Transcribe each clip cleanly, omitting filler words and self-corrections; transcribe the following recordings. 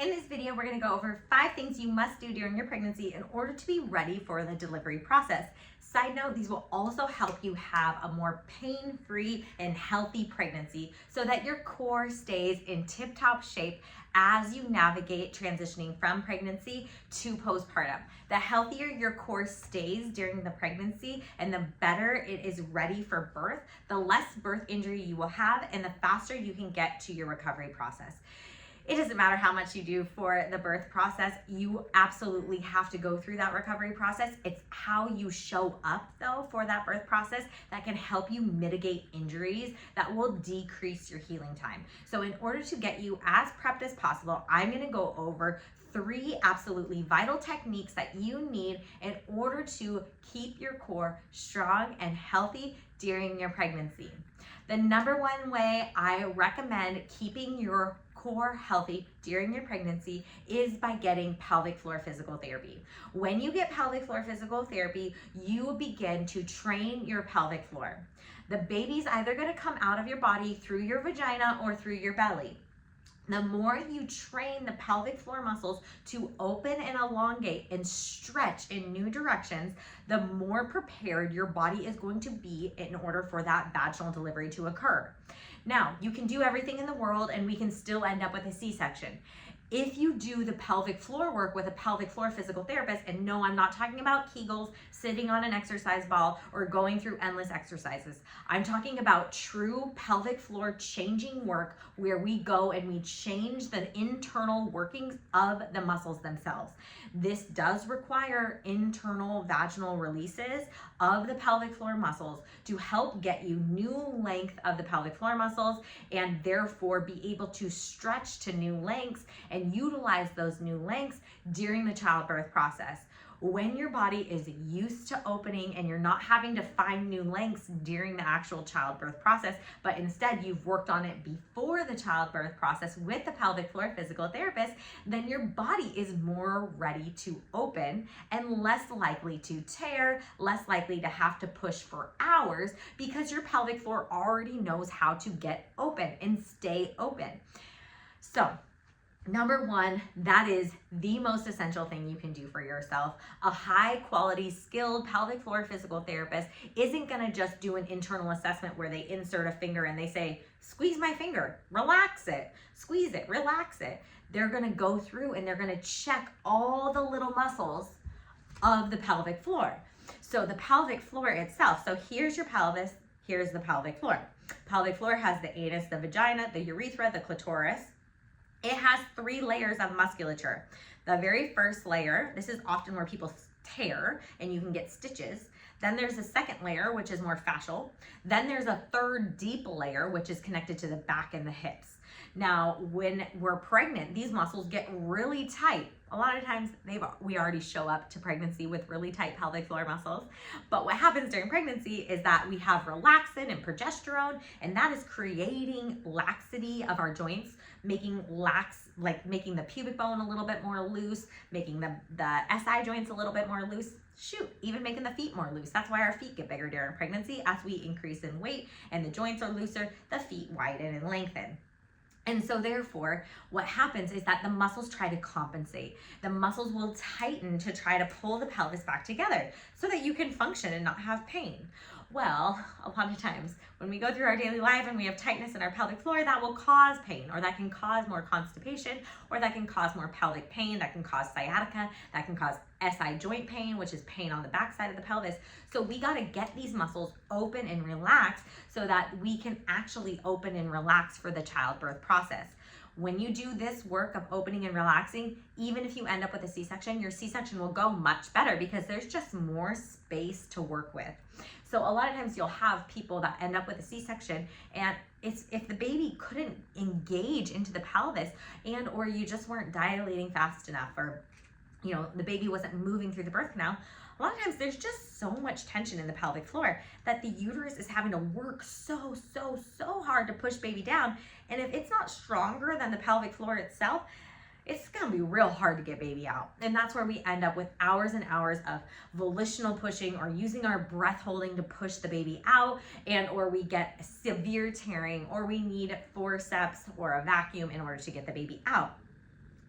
In this video, we're going to go over 5 things you must do during your pregnancy in order to be ready for the delivery process. Side note, these will also help you have a more pain-free and healthy pregnancy so that your core stays in tip-top shape as you navigate transitioning from pregnancy to postpartum. The healthier your core stays during the pregnancy and the better it is ready for birth, the less birth injury you will have and the faster you can get to your recovery process. It doesn't matter how much you do for the birth process, you absolutely have to go through that recovery process. It's how you show up though for that birth process that can help you mitigate injuries that will decrease your healing time. So in order to get you as prepped as possible, I'm gonna go over 3 absolutely vital techniques that you need in order to keep your core strong and healthy during your pregnancy. The number one way I recommend keeping your core healthy during your pregnancy is by getting pelvic floor physical therapy. When you get pelvic floor physical therapy, you begin to train your pelvic floor. The baby's either going to come out of your body through your vagina or through your belly. The more you train the pelvic floor muscles to open and elongate and stretch in new directions, the more prepared your body is going to be in order for that vaginal delivery to occur. Now, you can do everything in the world and we can still end up with a C-section. If you do the pelvic floor work with a pelvic floor physical therapist, and no, I'm not talking about Kegels, sitting on an exercise ball, or going through endless exercises. I'm talking about true pelvic floor changing work where we go and we change the internal workings of the muscles themselves. This does require internal vaginal releases of the pelvic floor muscles to help get you new length of the pelvic floor muscles and therefore be able to stretch to new lengths and utilize those new lengths during the childbirth process. When your body is used to opening and you're not having to find new lengths during the actual childbirth process, but instead you've worked on it before the childbirth process with the pelvic floor physical therapist, then your body is more ready to open and less likely to tear, less likely to have to push for hours because your pelvic floor already knows how to get open and stay open. So, number 1, that is the most essential thing you can do for yourself. A high quality, skilled pelvic floor physical therapist isn't gonna just do an internal assessment where they insert a finger and they say, squeeze my finger, relax it, squeeze it, relax it. They're gonna go through and they're gonna check all the little muscles of the pelvic floor. So the pelvic floor itself, so here's your pelvis, here's the pelvic floor. Pelvic floor has the anus, the vagina, the urethra, the clitoris. It has 3 layers of musculature. The very first layer, this is often where people tear and you can get stitches. Then there's a second layer, which is more fascial. Then there's a third deep layer, which is connected to the back and the hips. Now, when we're pregnant, these muscles get really tight. A lot of times we already show up to pregnancy with really tight pelvic floor muscles. But what happens during pregnancy is that we have relaxin and progesterone, and that is creating laxity of our joints, making the pubic bone a little bit more loose, making the SI joints a little bit more loose. Shoot, even making the feet more loose. That's why our feet get bigger during pregnancy. As we increase in weight and the joints are looser, the feet widen and lengthen. And so therefore, what happens is that the muscles try to compensate. The muscles will tighten to try to pull the pelvis back together so that you can function and not have pain. Well, a lot of times when we go through our daily life and we have tightness in our pelvic floor, that will cause pain, or that can cause more constipation, or that can cause more pelvic pain, that can cause sciatica, that can cause SI joint pain, which is pain on the backside of the pelvis. So we got to get these muscles open and relaxed so that we can actually open and relax for the childbirth process. When you do this work of opening and relaxing, even if you end up with a C-section, your C-section will go much better because there's just more space to work with. So a lot of times you'll have people that end up with a C-section and it's if the baby couldn't engage into the pelvis and or you just weren't dilating fast enough, or the baby wasn't moving through the birth canal, a lot of times there's just so much tension in the pelvic floor that the uterus is having to work so hard to push baby down. And if it's not stronger than the pelvic floor itself, it's gonna be real hard to get baby out. And that's where we end up with hours and hours of volitional pushing or using our breath holding to push the baby out, and or we get severe tearing, or we need forceps or a vacuum in order to get the baby out.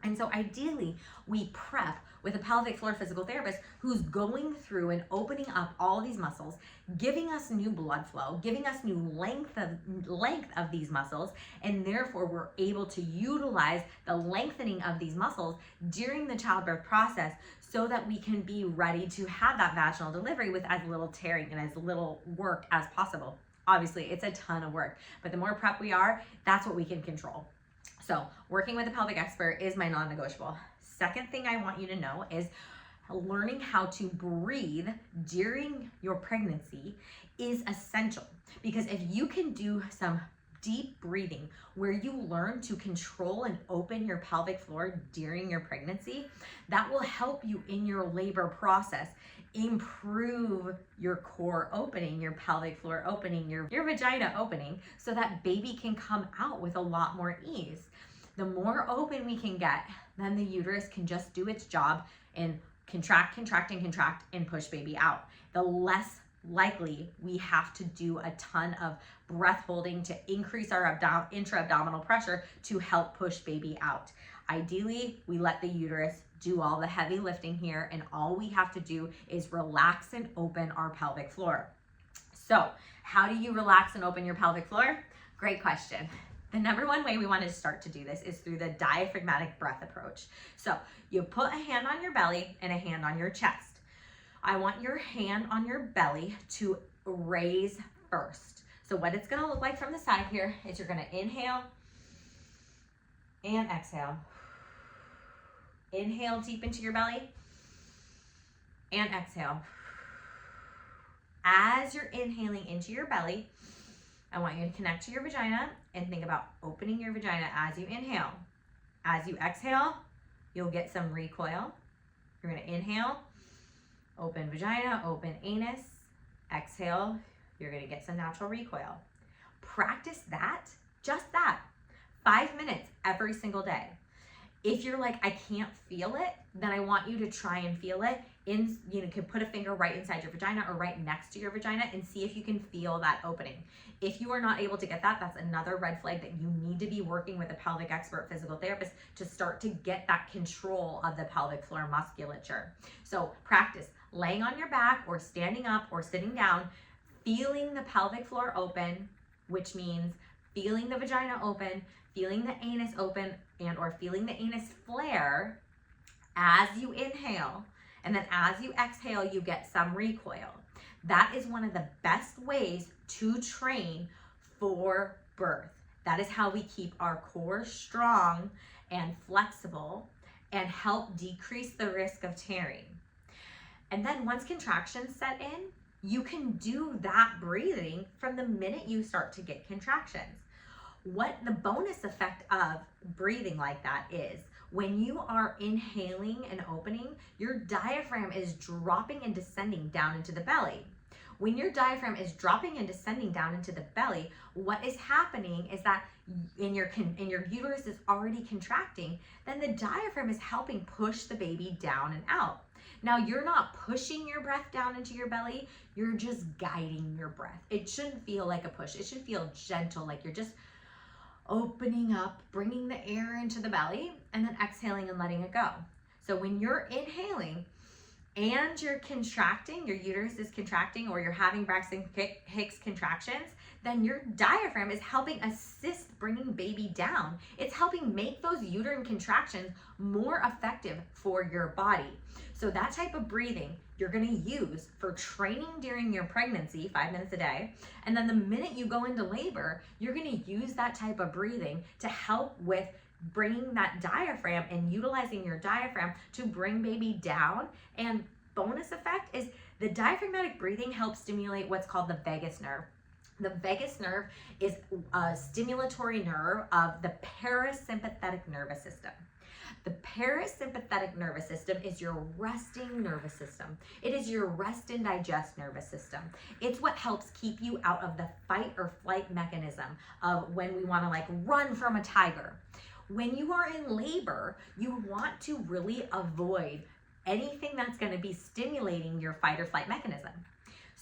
And so ideally, we prep with a pelvic floor physical therapist who's going through and opening up all these muscles, giving us new blood flow, giving us new length of these muscles, and therefore we're able to utilize the lengthening of these muscles during the childbirth process so that we can be ready to have that vaginal delivery with as little tearing and as little work as possible. Obviously, it's a ton of work, but the more prep we are, that's what we can control. So working with a pelvic expert is my non-negotiable. Second thing I want you to know is learning how to breathe during your pregnancy is essential, because if you can do some deep breathing where you learn to control and open your pelvic floor during your pregnancy, that will help you in your labor process improve your core opening, your pelvic floor opening, your vagina opening, so that baby can come out with a lot more ease. The more open we can get, then the uterus can just do its job and contract, and push baby out. The less likely we have to do a ton of breath holding to increase our intra-abdominal pressure to help push baby out. Ideally, we let the uterus do all the heavy lifting here, and all we have to do is relax and open our pelvic floor. So, how do you relax and open your pelvic floor? Great question. The number one way we want to start to do this is through the diaphragmatic breath approach. So, you put a hand on your belly and a hand on your chest. I want your hand on your belly to raise first. So what it's going to look like from the side here is you're going to inhale and exhale. Inhale deep into your belly and exhale. As you're inhaling into your belly, I want you to connect to your vagina and think about opening your vagina as you inhale. As you exhale, you'll get some recoil. You're going to inhale, open vagina, open anus. Exhale, you're going to get some natural recoil. Practice that, just that, 5 minutes every single day. If you're like, I can't feel it, then I want you to try and feel it. You can put a finger right inside your vagina or right next to your vagina and see if you can feel that opening. If you are not able to get that, that's another red flag that you need to be working with a pelvic expert physical therapist to start to get that control of the pelvic floor musculature. So practice laying on your back or standing up or sitting down, feeling the pelvic floor open, which means feeling the vagina open, feeling the anus open, and or feeling the anus flare as you inhale. And then as you exhale, you get some recoil. That is one of the best ways to train for birth. That is how we keep our core strong and flexible and help decrease the risk of tearing. And then once contractions set in, you can do that breathing from the minute you start to get contractions. What the bonus effect of breathing like that is, when you are inhaling and opening, your diaphragm is dropping and descending down into the belly. When your diaphragm is dropping and descending down into the belly, what is happening is that in your uterus is already contracting, then the diaphragm is helping push the baby down and out. Now, you're not pushing your breath down into your belly, you're just guiding your breath. It shouldn't feel like a push. It should feel gentle, like you're just opening up, bringing the air into the belly, and then exhaling and letting it go. So when you're inhaling and you're contracting, your uterus is contracting, or you're having Braxton Hicks contractions, then your diaphragm is helping assist bringing baby down. It's helping make those uterine contractions more effective for your body. So that type of breathing you're going to use for training during your pregnancy, 5 minutes a day. And then the minute you go into labor, you're going to use that type of breathing to help with bringing that diaphragm and utilizing your diaphragm to bring baby down. And bonus effect is the diaphragmatic breathing helps stimulate what's called the vagus nerve. The vagus nerve is a stimulatory nerve of the parasympathetic nervous system. The parasympathetic nervous system is your resting nervous system. It is your rest and digest nervous system. It's what helps keep you out of the fight or flight mechanism of when we want to like run from a tiger. When you are in labor, you want to really avoid anything that's going to be stimulating your fight or flight mechanism.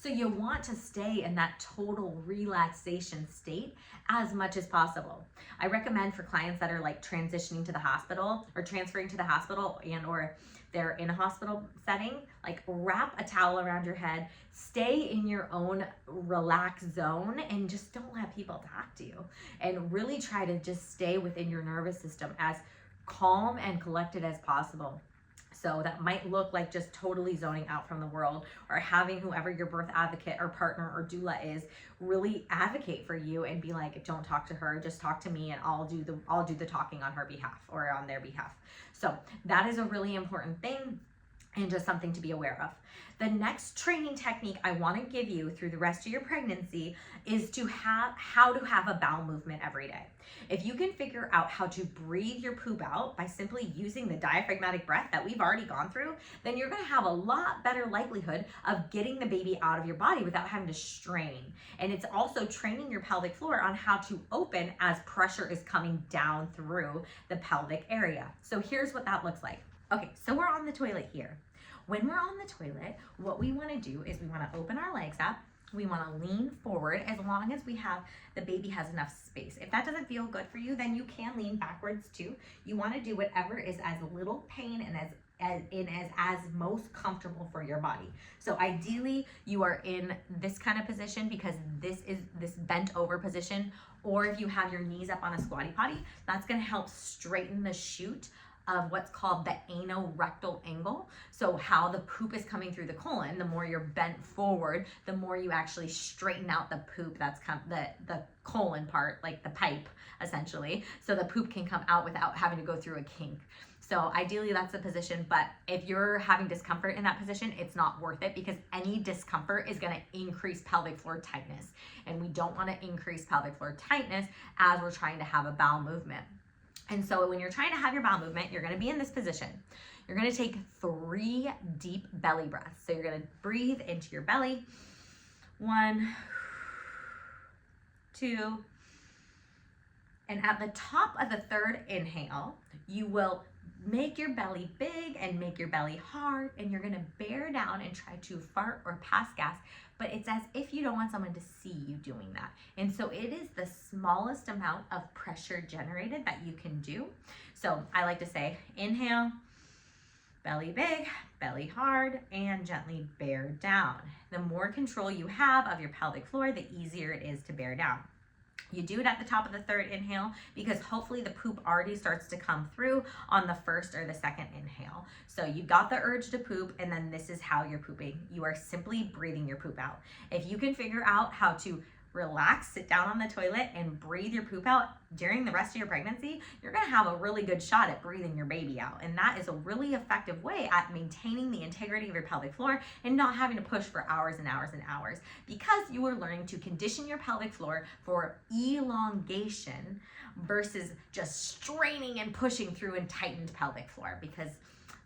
So you want to stay in that total relaxation state as much as possible. I recommend for clients that are like transitioning to the hospital or transferring to the hospital and or they're in a hospital setting, like wrap a towel around your head, stay in your own relaxed zone and just don't let people talk to you. And really try to just stay within your nervous system as calm and collected as possible. So that might look like just totally zoning out from the world, or having whoever your birth advocate or partner or doula is really advocate for you and be like, don't talk to her, just talk to me and I'll do the talking on her behalf or on their behalf. So that is a really important thing and just something to be aware of. The next training technique I want to give you through the rest of your pregnancy is how to have a bowel movement every day. If you can figure out how to breathe your poop out by simply using the diaphragmatic breath that we've already gone through, then you're going to have a lot better likelihood of getting the baby out of your body without having to strain. And it's also training your pelvic floor on how to open as pressure is coming down through the pelvic area. So here's what that looks like. Okay, so we're on the toilet here. When we're on the toilet, what we want to do is we want to open our legs up. We want to lean forward as long as the baby has enough space. If that doesn't feel good for you, then you can lean backwards too. You want to do whatever is as little pain and as most comfortable for your body. So ideally you are in this kind of position because this is this bent over position, or if you have your knees up on a squatty potty, that's going to help straighten the chute of what's called the anorectal angle. So how the poop is coming through the colon, the more you're bent forward, the more you actually straighten out the poop. That's the colon part, like the pipe essentially. So the poop can come out without having to go through a kink. So ideally that's the position, but if you're having discomfort in that position, it's not worth it because any discomfort is gonna increase pelvic floor tightness. And we don't wanna increase pelvic floor tightness as we're trying to have a bowel movement. And so when you're trying to have your bowel movement, you're gonna be in this position. You're gonna take 3 deep belly breaths. So you're gonna breathe into your belly. 1, 2, and at the top of the 3rd inhale, you will make your belly big and make your belly hard, and you're gonna bear down and try to fart or pass gas, but it's as if you don't want someone to see you doing that. And so it is the smallest amount of pressure generated that you can do. So I like to say, inhale, belly big, belly hard, and gently bear down. The more control you have of your pelvic floor, the easier it is to bear down. You do it at the top of the 3rd inhale because hopefully the poop already starts to come through on the 1st or the 2nd inhale. So you got the urge to poop, and then this is how you're pooping. You are simply breathing your poop out. If you can figure out how to relax, sit down on the toilet and breathe your poop out during the rest of your pregnancy, you're gonna have a really good shot at breathing your baby out. And that is a really effective way at maintaining the integrity of your pelvic floor and not having to push for hours and hours and hours, because you are learning to condition your pelvic floor for elongation versus just straining and pushing through a tightened pelvic floor, because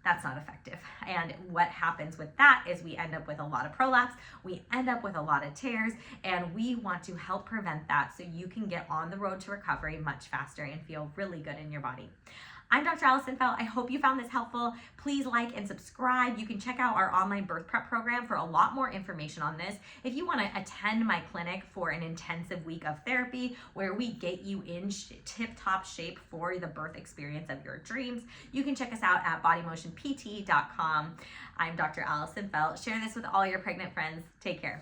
that's not effective. And what happens with that is we end up with a lot of prolapse, we end up with a lot of tears, and we want to help prevent that so you can get on the road to recovery much faster and feel really good in your body. I'm Dr. Allison Felt. I hope you found this helpful. Please like and subscribe. You can check out our online birth prep program for a lot more information on this. If you want to attend my clinic for an intensive week of therapy where we get you in tip-top shape for the birth experience of your dreams, you can check us out at bodymotionpt.com. I'm Dr. Allison Felt. Share this with all your pregnant friends. Take care.